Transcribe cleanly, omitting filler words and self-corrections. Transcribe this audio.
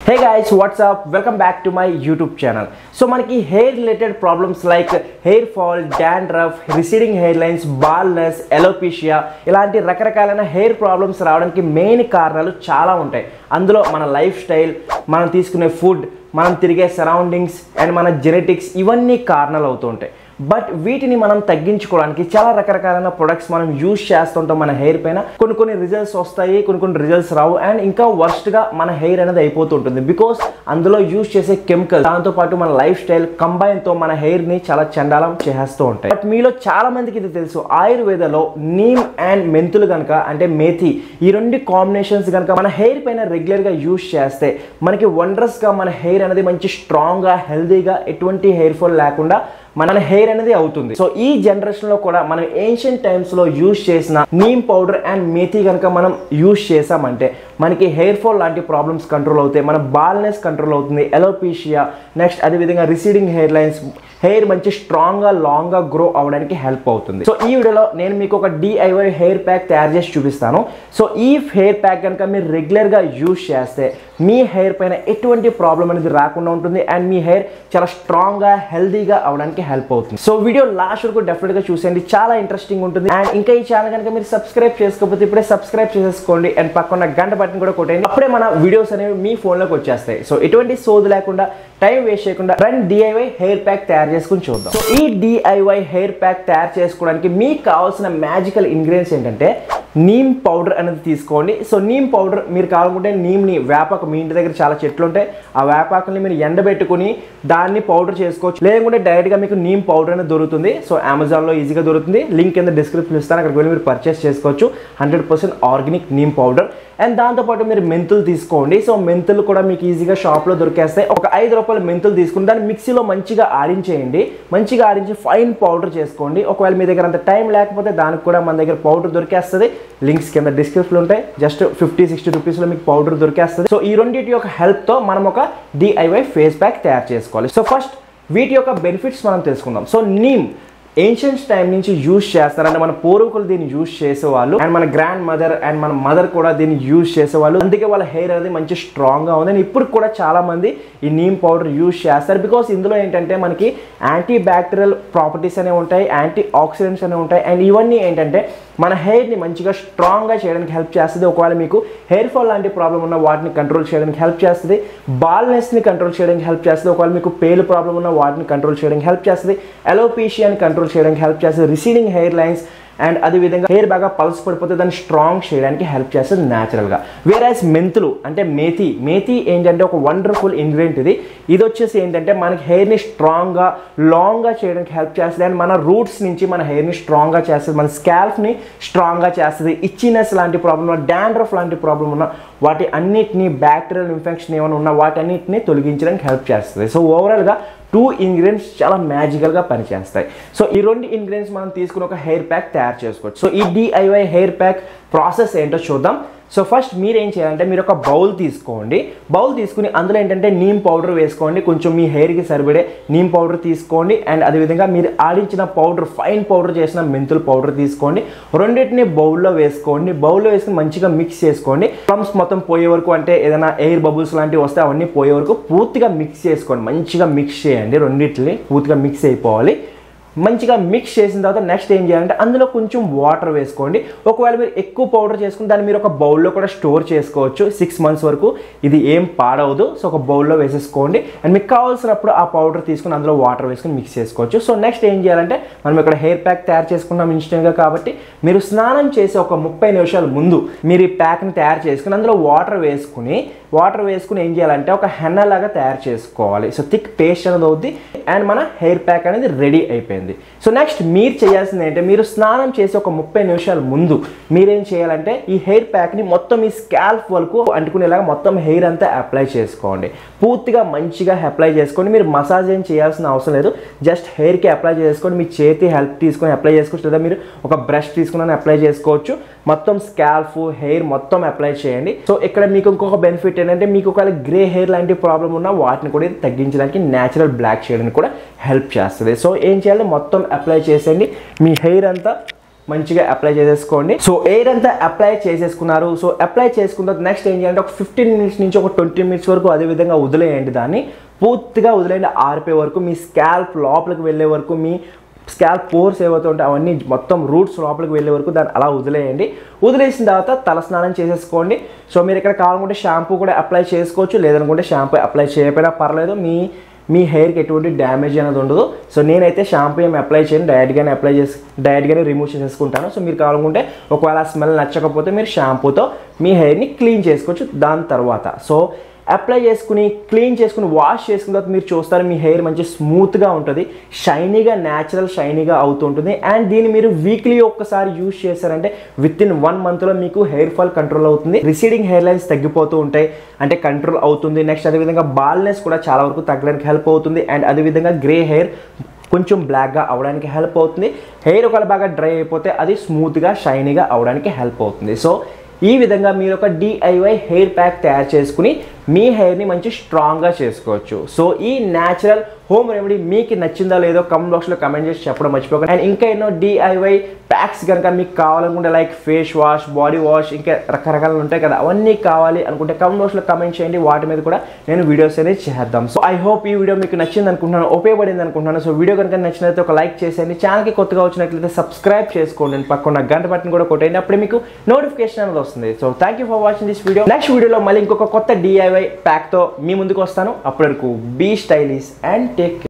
Hey guys, what's up? Welcome back to my YouTube channel. So manaki hair related problems like hair fall, dandruff, receding hairlines, baldness, alopecia ఇలాంటి రకరకాలైన hair problems రావడానికి main కారణాలు చాలా ఉంటాయి. అందులో మన life style, మనం తీసుకునే ఫుడ్, మనం తిరిగే సరౌండింగ్స్ అండ్ మన జెనెటిక్స్ ఇవన్నీ కారణాలు అవుతూ ఉంటాయి. బట్ వీటిని మనం తగ్గించుకోవడానికి చాలా రకరకాలైన ప్రొడక్ట్స్ మనం యూజ్ చేస్తుంటాం. మన హెయిర్ పైన కొన్ని రిజల్ట్స్ వస్తాయి, కొన్ని రిజల్ట్స్ రావు అండ్ ఇంకా వర్స్ట్గా మన హెయిర్ అనేది అయిపోతుంటుంది బికాస్ అందులో యూజ్ చేసే కెమికల్ దాంతోపాటు మన లైఫ్ స్టైల్ కంబైన్తో మన హెయిర్ని చాలా చండాలం చేస్తూ ఉంటాయి. బట్ మీలో చాలా మందికి ఇది తెలుసు, ఆయుర్వేదలో నీమ్ అండ్ మెంతులు కనుక అంటే మేథి ఈ రెండు కాంబినేషన్స్ కనుక మన హెయిర్ పైన రెగ్యులర్గా యూజ్ చేస్తే మనకి వండర్స్గా మన హెయిర్ అనేది మంచి స్ట్రాంగ్గా హెల్దీగా ఎటువంటి హెయిర్ ఫాల్ లేకుండా మన హెయిర్ అనేది అవుతుంది. సో ఈ జనరేషన్ లో కూడా మనం ఏన్షియంట్ టైమ్స్ లో యూజ్ చేసిన నీమ్ పౌడర్ అండ్ మేథి కనుక మనం యూజ్ చేసామంటే మనకి హెయిర్ ఫాల్ లాంటి ప్రాబ్లమ్స్ కంట్రోల్ అవుతాయి, మన బాల్నెస్ కంట్రోల్ అవుతుంది, ఎలోపీషియా నెక్స్ట్ అదేవిధంగా రిసీడింగ్ హెయిర్ లైన్స్, హెయిర్ మంచి స్ట్రాంగ్ గా లాంగ్ గా గ్రో అవడానికి హెల్ప్ అవుతుంది. సో ఈ వీడియోలో నేను మీకు ఒక DIY హెయిర్ ప్యాక్ తయారు చేసి చూపిస్తాను. సో ఈ హెయిర్ ప్యాక్ కనుక మీరు రెగ్యులర్ గా యూజ్ చేస్తే మీ హెయిర్ పైన ఎటువంటి ప్రాబ్లం అనేది రాకుండా ఉంటుంది అండ్ మీ హెయిర్ చాలా స్ట్రాంగ్ గా హెల్దీగా అవడానికి హెల్ప్ అవుతుంది. సో వీడియో లాస్ట్ వరకు డెఫినెట్ గా చూసేయండి, చాలా ఇంట్రెస్టింగ్ ఉంటుంది. అండ్ ఇంకా ఈ ఛానల్ కనుక మీరు సబ్స్క్రైబ్ చేసుకోకపోతే ఇప్పుడే సబ్స్క్రైబ్ చేసేసుకోండి అండ్ పక్కన గంట బటన్ కూడా కొట్టండి, అప్పుడే మన వీడియోస్ అనేవి మీ ఫోన్ లోకి వచ్చేస్తాయి. సో ఎటువంటి సోది లేకుండా టైం వేస్ట్ చేయకుండా రండి DIY హెయిర్ ప్యాక్ తయారు చేసుకుని చూద్దాం. సో ఈ DIY హెయిర్ ప్యాక్ తయారు చేసుకోవడానికి మీకు కావాల్సిన మ్యాజికల్ ఇంగ్రీడియంట్స్ ఏంటంటే నీమ్ పౌడర్ అనేది తీసుకోండి. సో నీమ్ పౌడర్ మీరు కావాలనుకుంటే నీమ్ని వేపాకు, మీ ఇంటి దగ్గర చాలా చెట్లు ఉంటాయి, ఆ వేపాకుని మీరు ఎండబెట్టుకుని దాన్ని పౌడర్ చేసుకోవచ్చు. లేకుంటే డైరెక్ట్గా మీకు నీమ్ పౌడర్ అనేది దొరుకుతుంది. సో అమెజాన్లో ఈజీగా దొరుకుతుంది, లింక్ కింద డిస్క్రిప్షన్ ఇస్తాను, అక్కడికి వెళ్ళి మీరు పర్చేస్ చేసుకోవచ్చు. 100% ఆర్గానిక్ నీమ్ పౌడర్. అండ్ దాంతోపాటు మీరు మెంతులు తీసుకోండి. సో మెంతులు కూడా మీకు ఈజీగా షాప్లో దొరికేస్తాయి. ఒక 5 రూపాయల మెంతులు తీసుకుని దాన్ని మిక్సీలో మంచిగా ఆడించేయండి, మంచిగా ఆడించి ఫైన్ పౌడర్ చేసుకోండి. ఒకవేళ మీ దగ్గర అంత టైం లేకపోతే దానికి కూడా మన దగ్గర పౌడర్ దొరికేస్తుంది, లింక్స్ కింద డిస్క్రిప్షన్లో ఉంటాయి. జస్ట్ 50-60 రూపీస్లో మీకు పౌడర్ దొరికేస్తుంది. సో ఈ రెండింటి యొక్క హెల్ప్తో మనం ఒక DIY ఫేస్ ప్యాక్ తయారు చేసుకోవాలి. సో ఫస్ట్ వీటి యొక్క బెనిఫిట్స్ మనం తెలుసుకుందాం. సో నీమ్ ఏన్షియంట్ టైం నుంచి యూజ్ చేస్తారంటే మన పూర్వీకులు దీన్ని యూజ్ చేసేవాళ్ళు అండ్ మన గ్రాండ్ మదర్ అండ్ మన మదర్ కూడా దీన్ని యూజ్ చేసేవాళ్ళు. అందుకే వాళ్ళ హెయిర్ అనేది మంచి స్ట్రాంగ్గా ఉంది. అండ్ ఇప్పుడు కూడా చాలా మంది ఈ నీమ్ పౌడర్ యూజ్ చేస్తారు బికాస్ ఇందులో ఏంటంటే మనకి యాంటీ బ్యాక్టీరియల్ ప్రాపర్టీస్ అనేవి ఉంటాయి, యాంటీ ఆక్సిడెంట్స్ అనేవి ఉంటాయి అండ్ ఇవన్నీ ఏంటంటే మన హెయిర్ని మంచిగా స్ట్రాంగ్గా చేయడానికి హెల్ప్ చేస్తుంది. ఒకవేళ మీకు హెయిర్ ఫాల్ లాంటి ప్రాబ్లం ఉన్న వాటిని కంట్రోల్ చేయడానికి హెల్ప్ చేస్తుంది, బాల్నెస్ని కంట్రోల్ చేయడానికి హెల్ప్ చేస్తుంది, ఒకవేళ మీకు పేలు ప్రాబ్లం ఉన్న వాటిని కంట్రోల్ చేయడానికి హెల్ప్ చేస్తుంది, ఎలోపీషియాని కంట్రోల్ చేయడానికి హెల్ప్ చేస్తుంది, రిసీడింగ్ హెయిర్ లైన్స్ అండ్ అదేవిధంగా హెయిర్ బాగా పల్స్ పడిపోతే దాన్ని స్ట్రాంగ్ చేయడానికి హెల్ప్ చేస్తుంది న్యాచురల్గా. వేరేస్ మెంతులు అంటే మేథి ఏంటంటే ఒక వండర్ఫుల్ ఇంగ్రీడియంట్. ఇది వచ్చేసి ఏంటంటే మనకి హెయిర్ని స్ట్రాంగ్గా లాంగ్గా చేయడానికి హెల్ప్ చేస్తుంది అండ్ మన రూట్స్ నుంచి మన హెయిర్ని స్ట్రాంగ్గా చేస్తుంది, మన స్కాల్ఫ్ని స్ట్రాంగ్గా చేస్తుంది. ఇచ్చినెస్ లాంటి ప్రాబ్లం ఉన్న, డాండ్రఫ్ లాంటి ప్రాబ్లం ఉన్న వాటి అన్నిటినీ, బ్యాక్టీరియల్ ఇన్ఫెక్షన్ ఏమైనా ఉన్న వాటి అన్నిటిని తొలగించడానికి హెల్ప్ చేస్తుంది. సో ఓవరాల్గా 2 ఇంగ్రీడియంట్స్ చాలా మ్యాజికల్గా పనిచేస్తాయి. సో ఈ 2 ఇంగ్రీడియంట్స్ మనం తీసుకుని ఒక హెయిర్ ప్యాక్ తయారు చేసుకోవచ్చు. సో ఈ DIY హెయిర్ ప్యాక్ ప్రాసెస్ ఏంటో చూద్దాం. సో ఫస్ట్ మీరు ఏం చేయాలంటే మీరు ఒక బౌల్ తీసుకోండి. బౌల్ తీసుకుని అందులో ఏంటంటే నీమ్ పౌడర్ వేసుకోండి, కొంచెం మీ హెయిర్కి సరిపడే నీమ్ పౌడర్ తీసుకోండి అండ్ అదేవిధంగా మీరు ఆడించిన పౌడర్, ఫైన్ పౌడర్ చేసిన మెంతుల పౌడర్ తీసుకోండి. రెండింటిని బౌల్లో వేసుకోండి. బౌల్లో వేసుకుని మంచిగా మిక్స్ చేసుకోండి. క్లమ్స్ మొత్తం పోయే వరకు, అంటే ఏదైనా ఎయిర్ బబుల్స్ లాంటివి వస్తే అవన్నీ పోయే వరకు పూర్తిగా మిక్స్ చేసుకోండి. మంచిగా మిక్స్ చేయండి, రెండింటిని పూర్తిగా మిక్స్ అయిపోవాలి. మంచిగా మిక్స్ చేసిన తర్వాత నెక్స్ట్ ఏం చేయాలంటే అందులో కొంచెం వాటర్ వేసుకోండి. ఒకవేళ మీరు ఎక్కువ పౌడర్ చేసుకుని దాన్ని మీరు ఒక బౌల్లో కూడా స్టోర్ చేసుకోవచ్చు 6 months వరకు, ఇది ఏం పాడవదు. సో ఒక బౌల్లో వేసేసుకోండి అండ్ మీకు కావాల్సినప్పుడు ఆ పౌడర్ తీసుకుని అందులో వాటర్ వేసుకుని మిక్స్ చేసుకోవచ్చు. సో నెక్స్ట్ ఏం చేయాలంటే మనం ఇక్కడ హెయిర్ ప్యాక్ తయారు చేసుకున్నాం ఇన్స్టెంట్గా కాబట్టి మీరు స్నానం చేసి ఒక 30 నిమిషాల ముందు మీరు ఈ ప్యాక్ని తయారు చేసుకుని అందులో వాటర్ వేసుకుని ఏం చేయాలంటే ఒక హెన్నా లాగా తయారు చేసుకోవాలి. సో థిక్ పేస్ట్ అనేది అవుద్ది అండ్ మన హెయిర్ ప్యాక్ అనేది రెడీ అయిపోయింది. సో నెక్స్ట్ మీరు చేయాల్సింది ఏంటంటే మీరు స్నానం చేసి ఒక 30 నిమిషాల ముందు మీరేం చేయాలంటే ఈ హెయిర్ ప్యాక్ని మొత్తం ఈ స్కాల్ఫ్ వరకు అంటుకునేలాగా మొత్తం హెయిర్ అంతా అప్లై చేసుకోండి. పూర్తిగా మంచిగా అప్లై చేసుకోండి. మీరు మసాజ్ ఏం చేయాల్సిన అవసరం లేదు, జస్ట్ హెయిర్కి అప్లై చేసుకోండి. మీ చేతి హెల్ప్ తీసుకొని అప్లై చేసుకోవచ్చు, లేదా మీరు ఒక బ్రష్ తీసుకుని అప్లై చేసుకోవచ్చు. మొత్తం స్కాల్ఫ్, హెయిర్ మొత్తం అప్లై చేయండి. సో ఇక్కడ మీకు ఇంకొక బెనిఫిట్ ఏంటంటే మీకు ఒకవేళ గ్రే హెయిర్ లాంటి ప్రాబ్లం ఉన్నా వాటిని కూడా తగ్గించడానికి, న్యాచురల్ బ్లాక్ చేయడానికి కూడా హెల్ప్ చేస్తుంది. సో ఏం చేయాలి, మొత్తం అప్లై చేసేయండి. మీ హెయిర్ అంతా మంచిగా అప్లై చేసేసుకోండి. సో ఎయిర్ అంతా అప్లై చేసేసుకున్నారు. సో అప్లై చేసుకున్న తర్వాత నెక్స్ట్ ఏం చేయాలంటే ఒక 15 మినిట్స్ నుంచి ఒక 20 మినిట్స్ వరకు అదే విధంగా వదిలేయండి. దాన్ని పూర్తిగా వదిలేయండి, ఆరిపోయే వరకు, మీ స్కాల్ప్ లోపలికి వెళ్ళే వరకు, మీ స్కాల్ప్ పోర్స్ ఏవైతే ఉంటాయి అవన్నీ మొత్తం రూట్స్ లోపలికి వెళ్ళే వరకు దాన్ని అలా వదిలేయండి. వదిలేసిన తర్వాత తలస్నానం చేసేసుకోండి. సో మీరు ఇక్కడ కావాలనుకుంటే షాంపూ కూడా అప్లై చేసుకోవచ్చు, లేదనుకుంటే షాంపూ అప్లై చేయకపోయినా పర్లేదు, మీ హెయిర్కి ఎటువంటి డ్యామేజ్ అనేది ఉండదు. సో నేనైతే షాంపూ ఏమి అప్లై చేయను, డైరెక్ట్గానే రిమూవ్ చేసేసుకుంటాను. సో మీరు కావాలనుకుంటే ఒకవేళ స్మెల్ నచ్చకపోతే మీరు షాంపూతో మీ హెయిర్ని క్లీన్ చేసుకోవచ్చు. దాని తర్వాత సో అప్లై చేసుకుని క్లీన్ చేసుకుని వాష్ చేసుకున్న తర్వాత మీరు చూస్తారు మీ హెయిర్ మంచి స్మూత్గా ఉంటుంది, షైనీగా, న్యాచురల్ షైనీగా అవుతుంటుంది. అండ్ దీన్ని మీరు వీక్లీ ఒక్కసారి యూజ్ చేశారంటే విత్ ఇన్ 1 మంత్లో మీకు హెయిర్ ఫాల్ కంట్రోల్ అవుతుంది, రిసీడింగ్ హెయిర్ లైన్స్ తగ్గిపోతూ ఉంటాయి అంటే కంట్రోల్ అవుతుంది. నెక్స్ట్ అదేవిధంగా బాల్నెస్ కూడా చాలా వరకు తగ్గడానికి హెల్ప్ అవుతుంది. అండ్ అదేవిధంగా గ్రే హెయిర్ కొంచెం బ్లాక్గా అవడానికి హెల్ప్ అవుతుంది. హెయిర్ ఒకవేళ బాగా డ్రై అయిపోతే అది స్మూత్గా షైనీగా అవడానికి హెల్ప్ అవుతుంది. సో ఈ విధంగా మీరు ఒక DIY హెయిర్ ప్యాక్ తయారు చేసుకుని మీ హెయిర్ని మంచి స్ట్రాంగ్గా చేసుకోవచ్చు. సో ఈ న్యాచురల్ హోమ్ రెమెడీ మీకు నచ్చిందా లేదో కామెంట్ బాక్స్లో కమెంట్ చేసి చెప్పడం మర్చిపోకండి. అండ్ ఇంకా ఎన్నో DIY ప్యాక్స్ కనుక మీకు కావాలనుకుంటే like face wash, body wash, ఇంకా రకరకాలు ఉంటాయి కదా, అవన్నీ కావాలి అనుకుంటే కామెంట్ బాక్స్లో కమెంట్ చేయండి, వాటి మీద కూడా నేను వీడియోస్ అనేది చేద్దాం. సో ఐ హోప్ ఈ వీడియో మీకు నచ్చింది అనుకుంటున్నాను, ఉపయోగపడింది అనుకుంటున్నాను. సో వీడియో కనుక నచ్చినట్లయితే ఒక లైక్ చేసేయండి, ఛానల్కి కొత్తగా వచ్చినట్లయితే సబ్స్క్రైబ్ చేసుకోండి, పక్కన గంట బటన్ కూడా కొట్టండి, అప్పుడే మీకు నోటిఫికేషన్ అనేది వస్తుంది. So thank you for watching this video. Next వీడియోలో మళ్ళీ ఇంకొక కొత్త DIY ప్యాక్తో మీ ముందుకు వస్తాను. అప్పటి వరకు be stylish and take care.